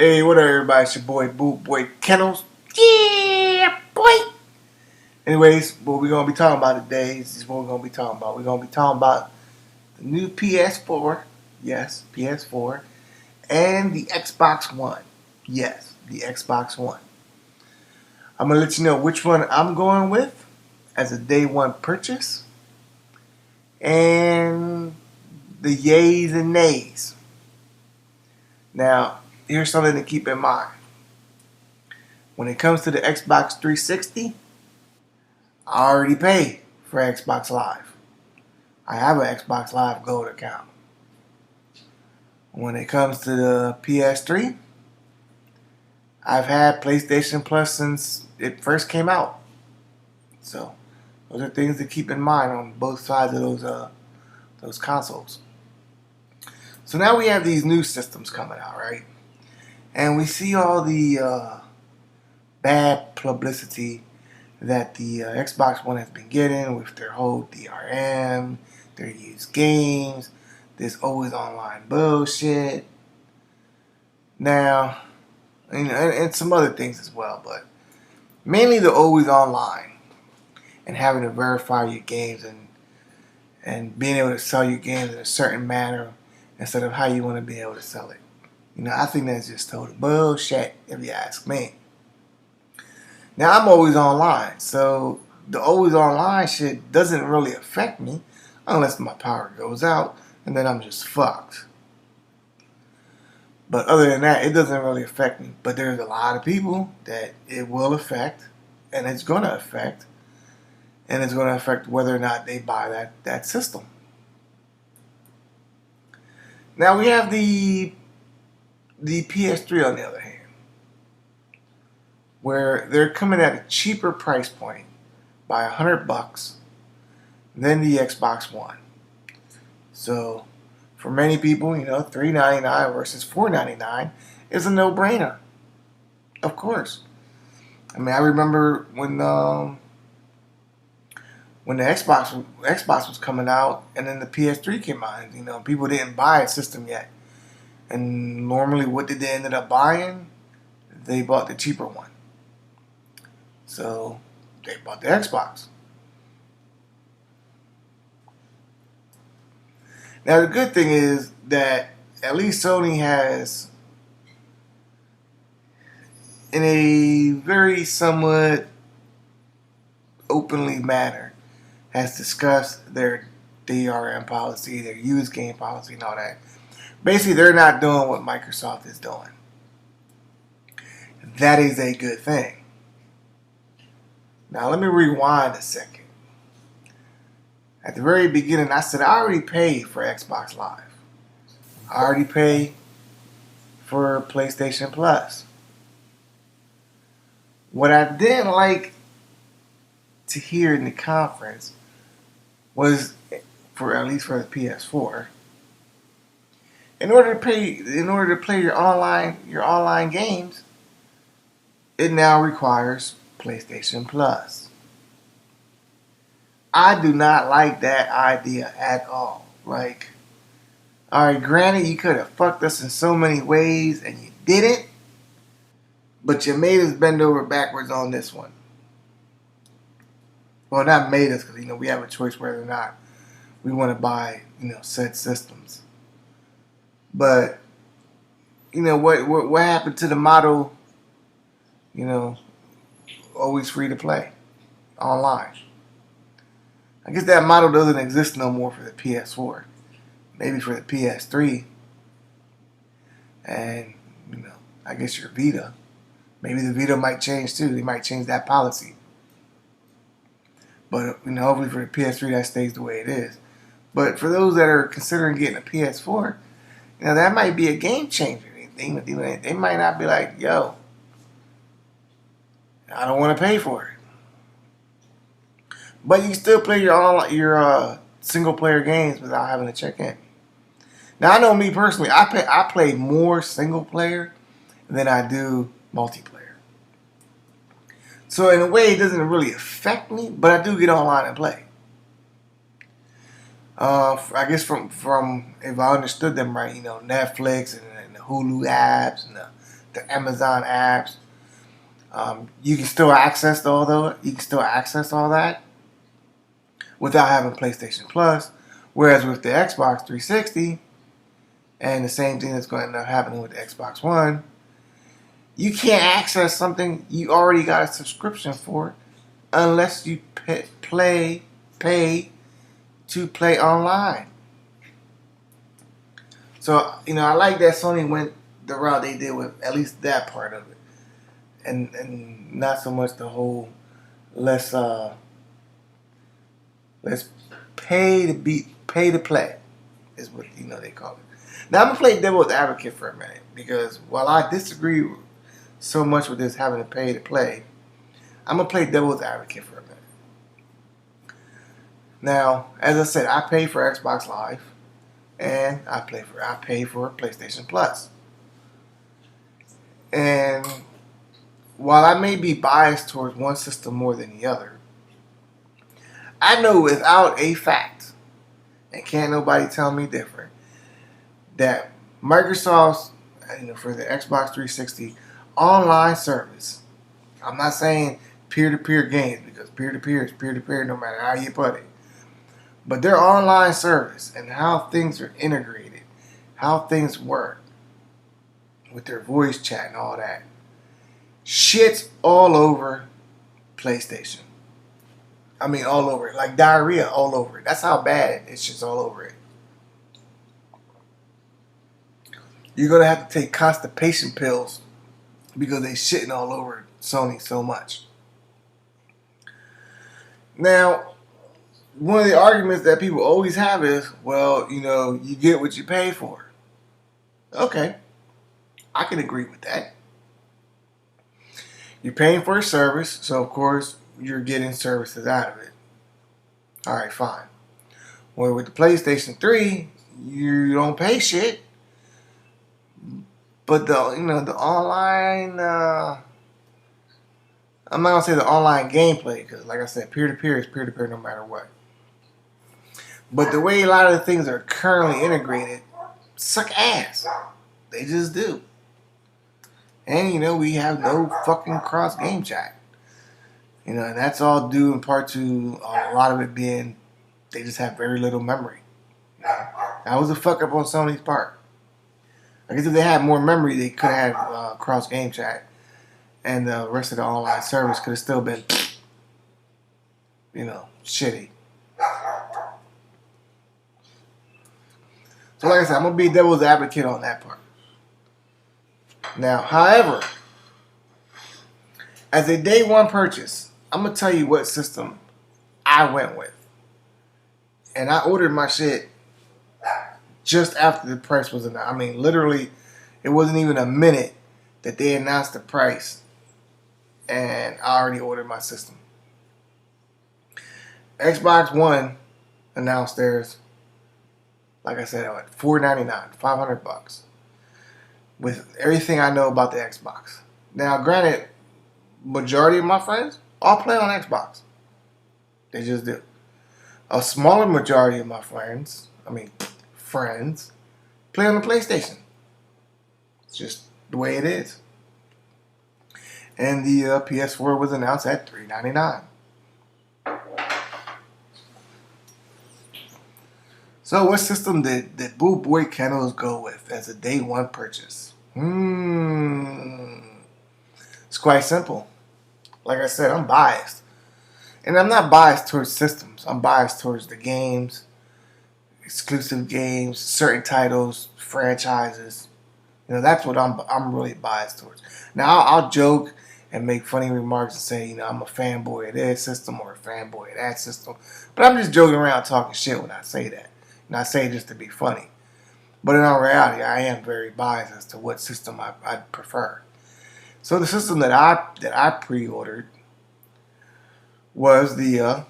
Hey, what up, everybody? It's your boy, BULLBOYKENNELS. Yeah, boy. Anyways, what we're going to be talking about today is what we're going to be talking about. We're going to be talking about the new PS4. Yes, PS4. And the Xbox One. Yes, the Xbox One. I'm going to let you know which one I'm going with as a day one purchase. And the yays and nays. Now, here's something to keep in mind. When it comes to the Xbox 360, I already paid for Xbox Live. I have an Xbox Live Gold account. When it comes to the PS3, I've had PlayStation Plus since it first came out. So those are things to keep in mind on both sides of those consoles. So now we have these new systems coming out, right? And we see all the bad publicity that the Xbox One has been getting with their whole DRM, their used games, this always online bullshit. Now, and some other things as well, but mainly the always online and having to verify your games and being able to sell your games in a certain manner instead of how you want to be able to sell it. I think that's just total bullshit if you ask me. Now, I'm always online, so the always online shit doesn't really affect me unless my power goes out, and then I'm just fucked. But other than that, it doesn't really affect me. But there's a lot of people that it will affect, and it's going to affect, and it's going to affect whether or not they buy that system. Now, we have the PS3 on the other hand, where they're coming at a cheaper price point by $100 than the Xbox One. So for many people, $399 versus $499 is a no-brainer. Of course. I mean, I remember when the Xbox was coming out, and then the PS3 came out. People didn't buy a system yet, and normally, what did they ended up buying? They bought the cheaper one. So they bought the Xbox. Now the good thing is that at least Sony has, in a very somewhat openly manner, has discussed their DRM policy, their used game policy, and all that. Basically, they're not doing what Microsoft is doing. That is a good thing. Now, let me rewind a second. At the very beginning, I said I already paid for Xbox Live. I already paid for PlayStation Plus. What I didn't like to hear in the conference was, at least for the PS4, in order to play your online games, it now requires PlayStation Plus. I do not like that idea at all. Like, alright, granted, you could have fucked us in so many ways and you didn't, but you made us bend over backwards on this one. Well, not made us, because we have a choice whether or not we want to buy said systems. But what happened to the motto? Always free to play online. I guess that model doesn't exist no more for the PS4. Maybe for the PS3. And, I guess your Vita. Maybe the Vita might change too. They might change that policy. But, hopefully for the PS3 that stays the way it is. But for those that are considering getting a PS4, that might be a game changer. They might not be like, yo, I don't want to pay for it. But you can still play your single player games without having to check in. Now, I know me personally, I play more single player than I do multiplayer. So in a way, it doesn't really affect me, but I do get online and play. I guess from if I understood them right, Netflix and the Hulu apps and the the Amazon apps. You can still access all that without having PlayStation Plus. Whereas with the Xbox 360, and the same thing that's going to end up happening with the Xbox One, you can't access something you already got a subscription for unless you pay to play online. So, I like that Sony went the route they did with at least that part of it. And not so much the whole let's pay to play is what they call it. Now I'm gonna play devil's advocate for a minute, because while I disagree so much with this having to pay to play, I'm gonna play devil's advocate for a minute. Now, as I said, I pay for Xbox Live and I pay for PlayStation Plus. And while I may be biased towards one system more than the other, I know without a fact, and can't nobody tell me different, that Microsoft's, for the Xbox 360 online service, I'm not saying peer-to-peer games, because peer-to-peer is peer-to-peer no matter how you put it, but their online service and how things are integrated, how things work with their voice chat and all that, shit's all over PlayStation. I mean, all over it. Like diarrhea all over it. That's how bad it's just all over it. You're going to have to take constipation pills because they shitting all over Sony so much. Now, one of the arguments that people always have is, well, you get what you pay for. Okay. I can agree with that. You're paying for a service, so of course you're getting services out of it. Alright, fine. Well, with the PlayStation 3, you don't pay shit. But the online, I'm not going to say the online gameplay, because like I said, peer-to-peer is peer-to-peer no matter what. But the way a lot of the things are currently integrated suck ass. They just do. And, we have no fucking cross game chat. And that's all due in part to a lot of it being they just have very little memory. That was a fuck up on Sony's part. I guess if they had more memory, they could have had cross game chat. And the rest of the online service could have still been, shitty. So like I said, I'm going to be devil's advocate on that part. Now, however, as a day one purchase, I'm going to tell you what system I went with. And I ordered my shit just after the price was announced. I mean, literally, it wasn't even a minute that they announced the price, and I already ordered my system. Xbox One announced theirs, like I said, at $499, $500, with everything I know about the Xbox. Now, granted, majority of my friends all play on Xbox. They just do. A smaller majority of my friends, play on the PlayStation. It's just the way it is. And the PS4 was announced at $399. So what system did BULLBOYKENNELS go with as a day one purchase? It's quite simple. Like I said, I'm biased. And I'm not biased towards systems. I'm biased towards the games, exclusive games, certain titles, franchises. That's what I'm really biased towards. Now, I'll joke and make funny remarks and say, I'm a fanboy of this system or a fanboy of that system. But I'm just joking around talking shit when I say that. And I say it just to be funny. But in all reality, I am very biased as to what system I prefer. So the system that I pre-ordered was the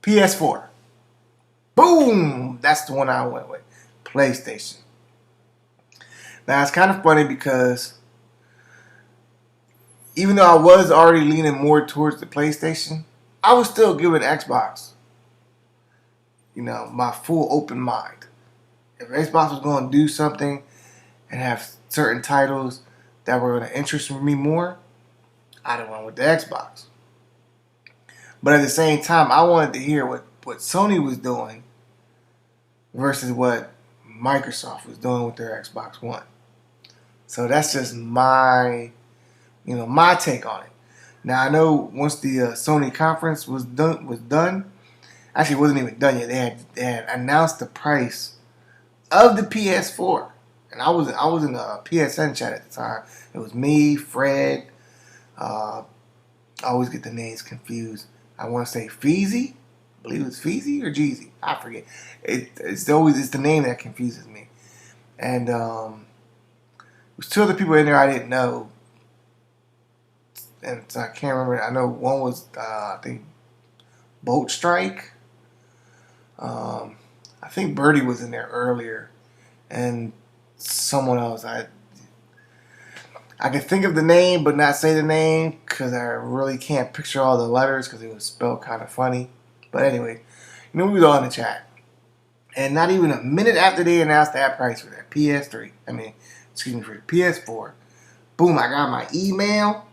PS4. Boom! That's the one I went with. PlayStation. Now it's kind of funny because even though I was already leaning more towards the PlayStation, I was still giving Xbox, my full open mind. If Xbox was going to do something and have certain titles that were going to interest me more, I'd have went with the Xbox. But at the same time, I wanted to hear what Sony was doing versus what Microsoft was doing with their Xbox One. So that's just my take on it. Now I know once the Sony conference was done, actually it wasn't even done yet. They had announced the price of the PS4, and I was in the PSN chat at the time. It was me, Fred. I always get the names confused. I want to say Feezy. I believe it's Feezy or Jeezy. I forget. It's the name that confuses me. And there was two other people in there I didn't know, and so I can't remember. I know one was I think Bolt Strike. I think Birdie was in there earlier, and someone else. I can think of the name, but not say the name because I really can't picture all the letters because it was spelled kind of funny. But anyway, we was all in the chat, and not even a minute after they announced that price for that PS3, for the PS4, boom! I got my email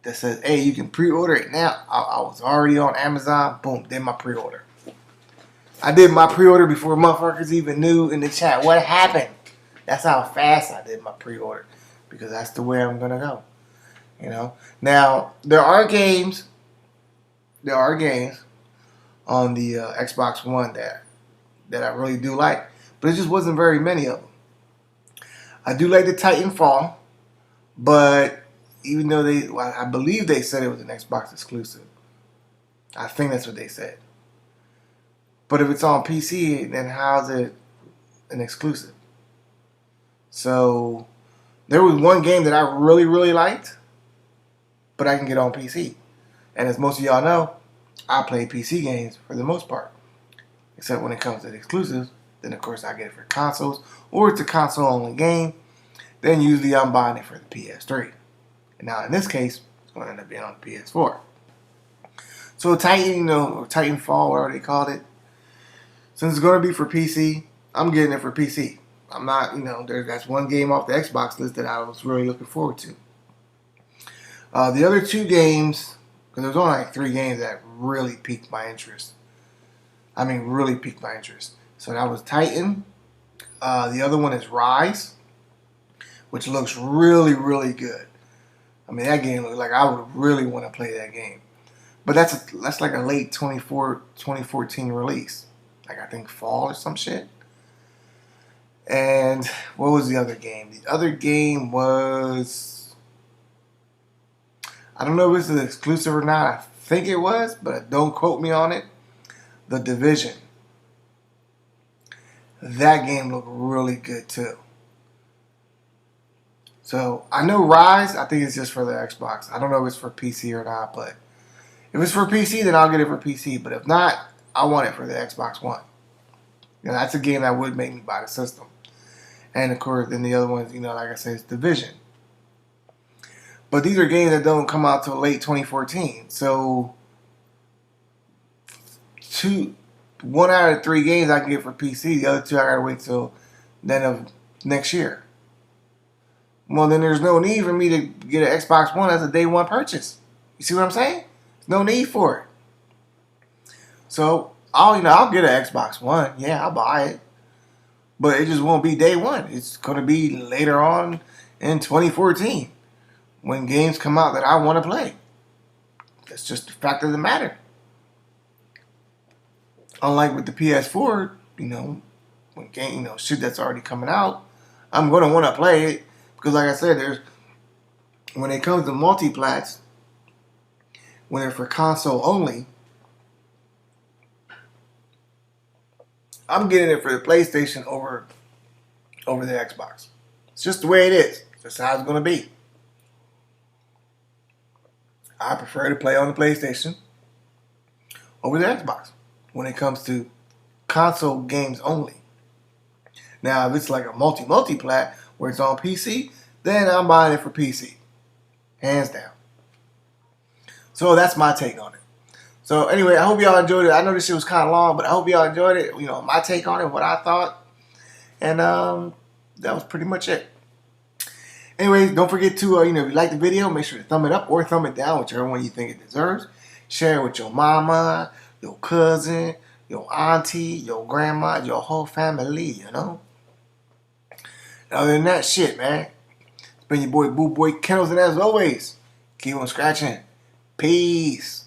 that says, "Hey, you can pre-order it now." I was already on Amazon. Boom! Did my pre-order. I did my pre-order before motherfuckers even knew in the chat what happened. That's how fast I did my pre-order. Because that's the way I'm gonna go. Now there are games on the Xbox One that I really do like, but it just wasn't very many of them. I do like the Titanfall, but even though I believe they said it was an Xbox exclusive. I think that's what they said. But if it's on PC, then how's it an exclusive? So there was one game that I really, really liked, but I can get on PC. And as most of y'all know, I play PC games for the most part. Except when it comes to the exclusives, then of course I get it for consoles, or it's a console-only game. Then usually I'm buying it for the PS3. And now in this case, it's going to end up being on the PS4. So Titan, or Titanfall, whatever they called it, since it's going to be for PC, I'm getting it for PC. I'm not, that's one game off the Xbox list that I was really looking forward to. The other two games, because there was only like 3 games that really piqued my interest. Really piqued my interest. So that was Titan. The other one is Rise, which looks really, really good. That game looks like I would really want to play that game. But that's like a late 2014 release. Like I think fall or some shit. And what was the other game? The other game was, I don't know if it's an exclusive or not. I think it was, but don't quote me on it. The Division. That game looked really good too. So I know Rise, I think it's just for the Xbox. I don't know if it's for PC or not, but if it's for PC, then I'll get it for PC. But if not, I want it for the Xbox One. That's a game that would make me buy the system. And of course, then the other ones, like I said, it's Division. But these are games that don't come out till late 2014. So, 1 out of 3 games I can get for PC. The other 2 I gotta wait till the end of next year. Well, then there's no need for me to get an Xbox One as a day one purchase. You see what I'm saying? There's no need for it. So, I'll get an Xbox One. Yeah, I'll buy it. But it just won't be day one. It's going to be later on in 2014 when games come out that I want to play. That's just the fact of the matter. Unlike with the PS4, when game, shit that's already coming out, I'm going to want to play it because, like I said, when it comes to multiplats, when they're for console only, I'm getting it for the PlayStation over the Xbox. It's just the way it is. It's just how it's going to be. I prefer to play on the PlayStation over the Xbox when it comes to console games only. Now, if it's like a multi-plat where it's on PC, then I'm buying it for PC. Hands down. So that's my take on it. So anyway, I hope y'all enjoyed it. I know this shit was kind of long, but I hope y'all enjoyed it. You know, my take on it, what I thought. And that was pretty much it. Anyways, don't forget to, if you like the video, make sure to thumb it up or thumb it down, whichever one you think it deserves. Share it with your mama, your cousin, your auntie, your grandma, your whole family, you know. Other than that shit, man, it's been your boy BULLBOYKENNELS, and as always, keep on scratching. Peace.